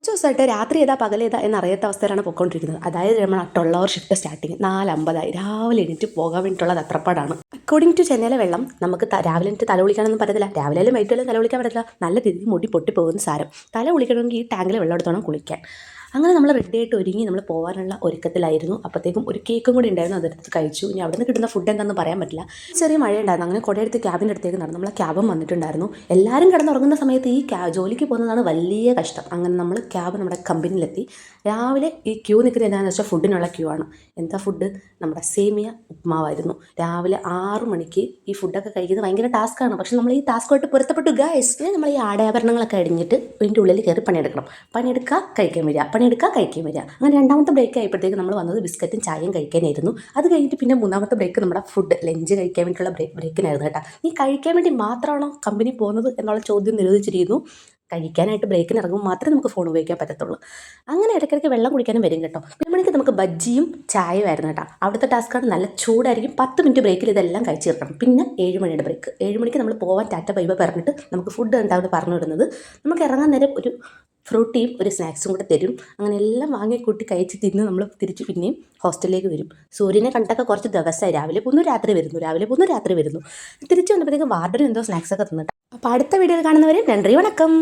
ദിവസമായിട്ട് രാത്രി ഏതാ പകലേതാ എന്നറിയാത്ത അവസ്ഥയിലാണ് പോയിക്കൊണ്ടിരിക്കുന്നത്. അതായത് നമ്മൾ 12 അവർ ഷിഫ്റ്റ് സ്റ്റാർട്ടിങ് 4:50 രാവിലെ എണീറ്റ് പോകാൻ വേണ്ടിയിട്ടുള്ള തത്രപ്പാടാണ്. അക്കോർഡിംഗ് ടു ചെന്നൈയിലെ വെള്ളം നമുക്ക് രാവിലെ എണീറ്റ് തല കുളിക്കാനൊന്നും പറ്റത്തില്ല. രാവിലെ വൈകിട്ടും തല കുളിക്കാൻ പറ്റത്തില്ല. നല്ല രീതിയിൽ മുടി പൊട്ടിപ്പോകുന്ന സാരം. തല കുളിക്കണമെങ്കിൽ ഈ ടാങ്കിൽ വെള്ളം എടുത്തോണം കുളിക്കാൻ. അങ്ങനെ നമ്മൾ റെഡി ആയിട്ട് ഒരുങ്ങി നമ്മൾ പോകാനുള്ള ഒരുക്കത്തിലായിരുന്നു. അപ്പോഴത്തേക്കും ഒരു കേക്കും കൂടി ഉണ്ടായിരുന്നു, അതെടുത്ത് കഴിച്ചു. ഇനി അവിടെ നിന്ന് കിട്ടുന്ന ഫുഡ് എന്താണെന്ന് പറയാൻ പറ്റില്ല. ചെറിയ മഴയുണ്ടായിരുന്നു. അങ്ങനെ കുടയെടുത്ത് ക്യാബിൻ്റെ അടുത്തേക്ക് നടന്നു. നമ്മളെ ക്യാബും വന്നിട്ടുണ്ടായിരുന്നു. എല്ലാവരും കിടന്നുറങ്ങുന്ന സമയത്ത് ഈ ജോലിക്ക് പോകുന്നതാണ് വലിയ കഷ്ടം. അങ്ങനെ നമ്മൾ ക്യാബ് നമ്മുടെ കമ്പനിയിലെത്തി. രാവിലെ ഈ ക്യൂ നിൽക്കുന്നത് എന്താണെന്ന് വെച്ചാൽ ഫുഡിനുള്ള ക്യൂ ആണ്. എന്താ ഫുഡ്? നമ്മുടെ സേമിയ ഉപ്മാവായിരുന്നു. രാവിലെ 6 മണിക്ക് ഈ ഫുഡൊക്കെ കഴിക്കുന്നത് ഭയങ്കര ടാസ്ക്കാണ്. പക്ഷെ നമ്മൾ ഈ ടാസ്ക്കുമായിട്ട് പൊരുത്തപ്പെട്ടു ഗൈസ്. നമ്മൾ ഈ ആടയാഭരണങ്ങളൊക്കെ അടിഞ്ഞിട്ട് ഇതിൻ്റെ ഉള്ളിൽ കയറി പണിയെടുക്കണം. പണിയെടുക്കുക, കഴിക്കാൻ വരിക, പണിയെടുക്കുക, കഴിക്കാൻ വരിക. അങ്ങനെ രണ്ടാമത്തെ ബ്രേക്ക് ആയപ്പോഴത്തേക്ക് നമ്മൾ വന്നത് ബിസ്ക്കറ്റും ചായയും കഴിക്കാനായിരുന്നു. അത് കഴിഞ്ഞിട്ട് പിന്നെ മൂന്നാമത്തെ ബ്രേക്ക് നമ്മുടെ ഫുഡ് ലഞ്ച് കഴിക്കാൻ വേണ്ടിയിട്ടുള്ള ബ്രേക്കിനായിരുന്നു കേട്ടോ. നീ കഴിക്കാൻ വേണ്ടി മാത്രമാണോ കമ്പനി പോകുന്നത് എന്നുള്ള ചോദ്യം നിരോധിച്ചിരിക്കുന്നു. കഴിക്കാനായിട്ട് ബ്രേക്കിന് ഇറങ്ങുമ്പോൾ മാത്രമേ നമുക്ക് ഫോൺ ഉപയോഗിക്കാൻ പറ്റത്തുള്ളൂ. അങ്ങനെ ഇടയ്ക്കിടയ്ക്ക് വെള്ളം കുടിക്കാനും വരും കേട്ടോ. 1 മണിക്ക് നമുക്ക് ബജ്ജിയും ചായയുമായിരുന്നു കേട്ടോ. അവിടുത്തെ ടാസ്ക്കാണ്, നല്ല ചൂടായിരിക്കും. 10 മിനിറ്റ് ബ്രേക്കിൽ ഇതെല്ലാം കഴിച്ച് തീർക്കണം. പിന്നെ 7 മണിയുടെ ബ്രേക്ക്. 7 മണിക്ക് നമ്മൾ പോകാൻ ടാറ്റ ബൈ ബൈ പറഞ്ഞിട്ട് നമുക്ക് ഫുഡ് ഉണ്ടാവും പറഞ്ഞു വിടുന്നത്. നമുക്ക് ഇറങ്ങാൻ നേരം ഒരു ഫ്രൂട്ടിയും ഒരു സ്നാക്സും കൂടെ തരും. അങ്ങനെ എല്ലാം വാങ്ങിക്കൂട്ടി കഴിച്ച് തിന്ന് നമ്മൾ തിരിച്ച് പിന്നെയും ഹോസ്റ്റലിലേക്ക് വരും. സൂര്യനെ കണ്ടൊക്കെ കുറച്ച് ദിവസമായി. രാവിലെ പോകുന്നു രാത്രി വരുന്നു. തിരിച്ച് വന്നപ്പോഴത്തേക്കും വാർഡനും എന്തോ സ്നാക്സൊക്കെ തന്നിട്ട്. അപ്പോൾ അടുത്ത വീഡിയോയിൽ കാണുന്നവരെ നന്ദി, വണക്കം.